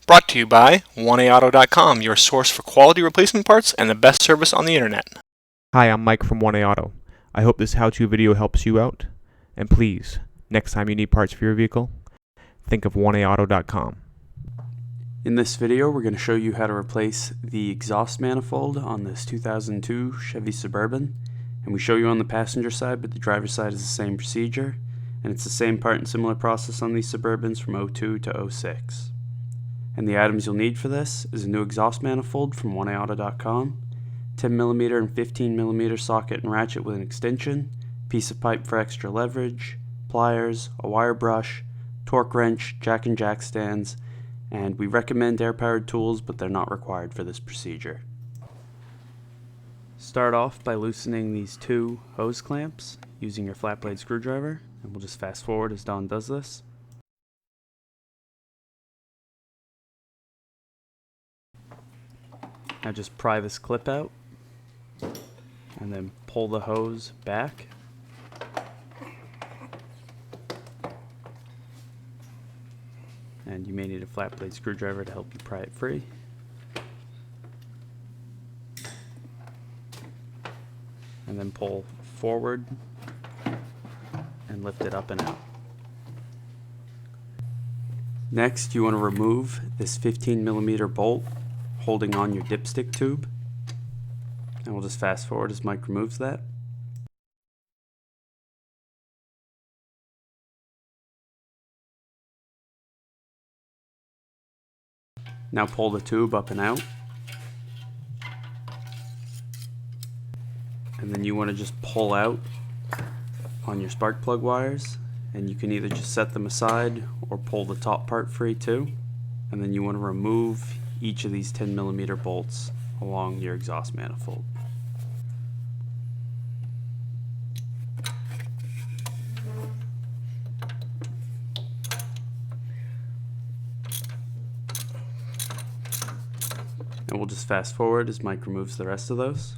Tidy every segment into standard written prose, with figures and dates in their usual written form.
Brought to you by 1AAuto.com, your source for quality replacement parts and the best service on the internet. Hi, I'm Mike from 1A Auto. I hope this how-to video helps you out. And please, next time you need parts for your vehicle, think of 1AAuto.com. In this video, we're going to show you how to replace the exhaust manifold on this 2002 Chevy Suburban. And we show you on the passenger side, but the driver's side is the same procedure. And it's the same part and similar process on these Suburbans from 02 to 06. And the items you'll need for this is a new exhaust manifold from 1AAuto.com, 10mm and 15mm socket and ratchet with an extension, piece of pipe for extra leverage, pliers, a wire brush, torque wrench, jack and jack stands, and we recommend air-powered tools, but they're not required for this procedure. Start off by loosening these two hose clamps using your flat blade screwdriver, and we'll just fast forward as Don does this. Now just pry this clip out and then pull the hose back. And you may need a flat blade screwdriver to help you pry it free. And then pull forward and lift it up and out. Next, you want to remove this 15mm bolt holding on your dipstick tube, and we'll just fast forward as Mike removes that. Now pull the tube up and out, and then you want to just pull out on your spark plug wires, and you can either just set them aside or pull the top part free too. And then you want to remove each of these 10mm bolts along your exhaust manifold. And we'll just fast forward as Mike removes the rest of those.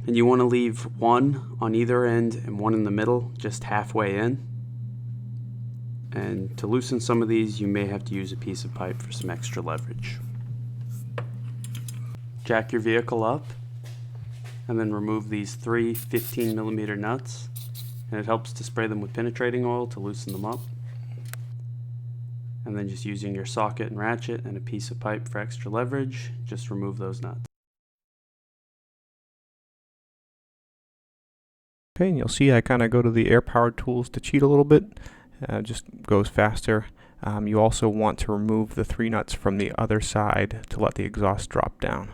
And you want to leave one on either end and one in the middle, just halfway in. And to loosen some of these, you may have to use a piece of pipe for some extra leverage. Jack your vehicle up, and then remove these three 15mm nuts. And it helps to spray them with penetrating oil to loosen them up. And then just using your socket and ratchet and a piece of pipe for extra leverage, just remove those nuts. Okay, and you'll see I kind of go to the air-powered tools to cheat a little bit. Just goes faster. You also want to remove the three nuts from the other side to let the exhaust drop down.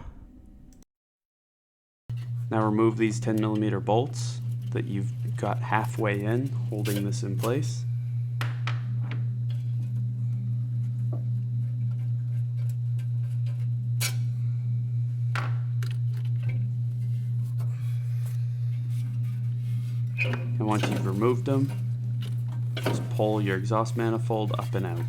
Now remove these 10mm bolts that you've got halfway in, holding this in place. And once you've removed them, just pull your exhaust manifold up and out.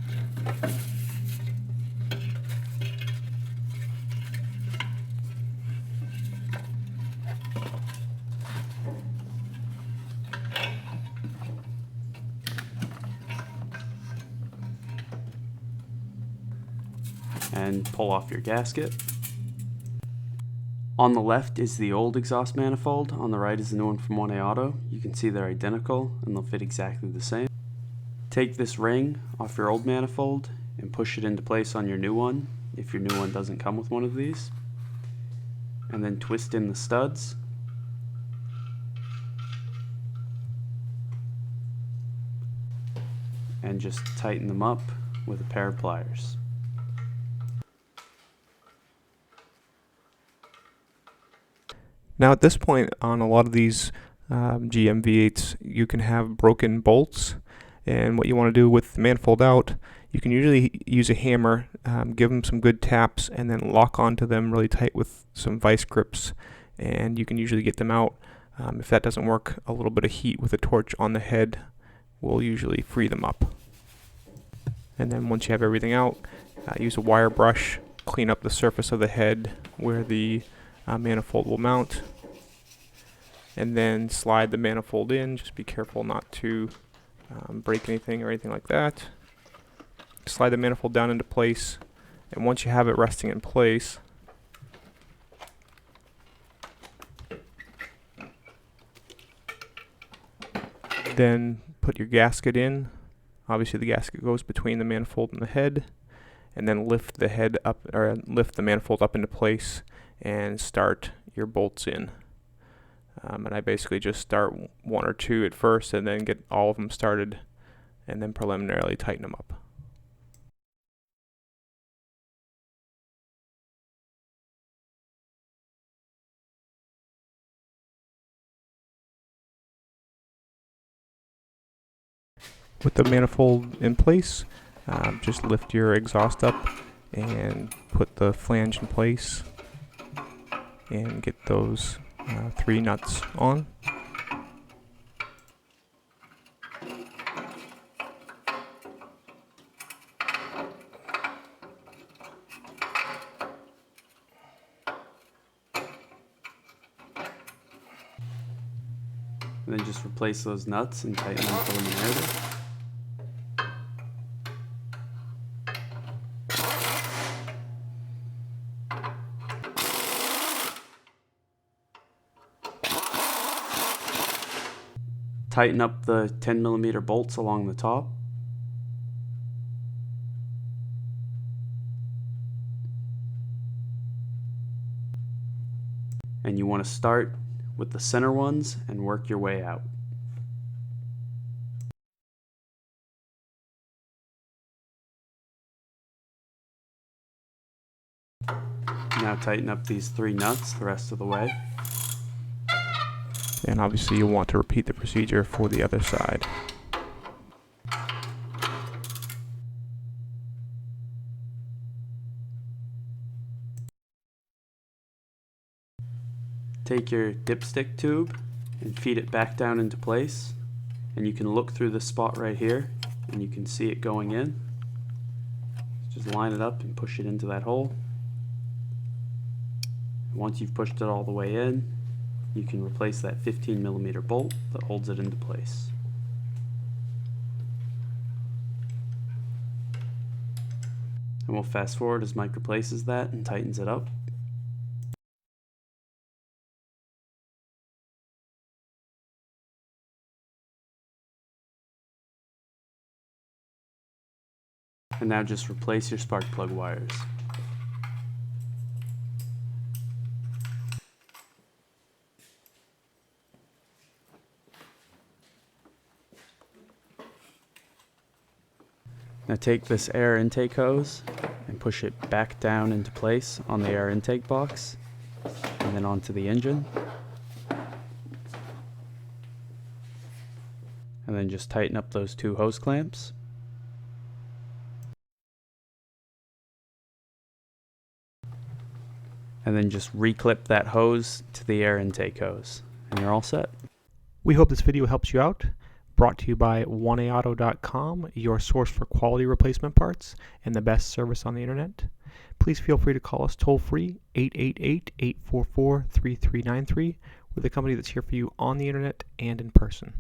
And pull off your gasket. On the left is the old exhaust manifold, on the right is the new one from 1A Auto. You can see they're identical and they'll fit exactly the same. Take this ring off your old manifold and push it into place on your new one, if your new one doesn't come with one of these. And then twist in the studs. And just tighten them up with a pair of pliers. Now at this point on a lot of these GM V8s, you can have broken bolts, and what you want to do with the manifold out, you can usually use a hammer, give them some good taps, and then lock onto them really tight with some vice grips, and you can usually get them out. If that doesn't work, a little bit of heat with a torch on the head will usually free them up. And then once you have everything out, use a wire brush, clean up the surface of the head where the manifold will mount, and then slide the manifold in. Just be careful not to break anything or anything like that. Slide the manifold down into place, and once you have it resting in place, then put your gasket in. Obviously the gasket goes between the manifold and the head, and then lift the head up, or lift the manifold up into place and start your bolts in. And I basically just start one or two at first and then get all of them started and then preliminarily tighten them up. With the manifold in place, just lift your exhaust up and put the flange in place and get those 3 nuts on. And then just replace those nuts and tighten them preliminarily. Tighten up the 10mm bolts along the top. And you want to start with the center ones and work your way out. Now tighten up these 3 nuts the rest of the way. And obviously you'll want to repeat the procedure for the other side. Take your dipstick tube and feed it back down into place, and you can look through this spot right here and you can see it going in. Just line it up and push it into that hole. Once you've pushed it all the way in, you can replace that 15mm bolt that holds it into place. And we'll fast forward as Mike replaces that and tightens it up. And now just replace your spark plug wires. Now take this air intake hose and push it back down into place on the air intake box and then onto the engine. And then just tighten up those 2 hose clamps. And then just reclip that hose to the air intake hose, and you're all set. We hope this video helps you out. Brought to you by 1AAuto.com, your source for quality replacement parts and the best service on the internet. Please feel free to call us toll free, 888-844-3393. We're the company that's here for you on the internet and in person.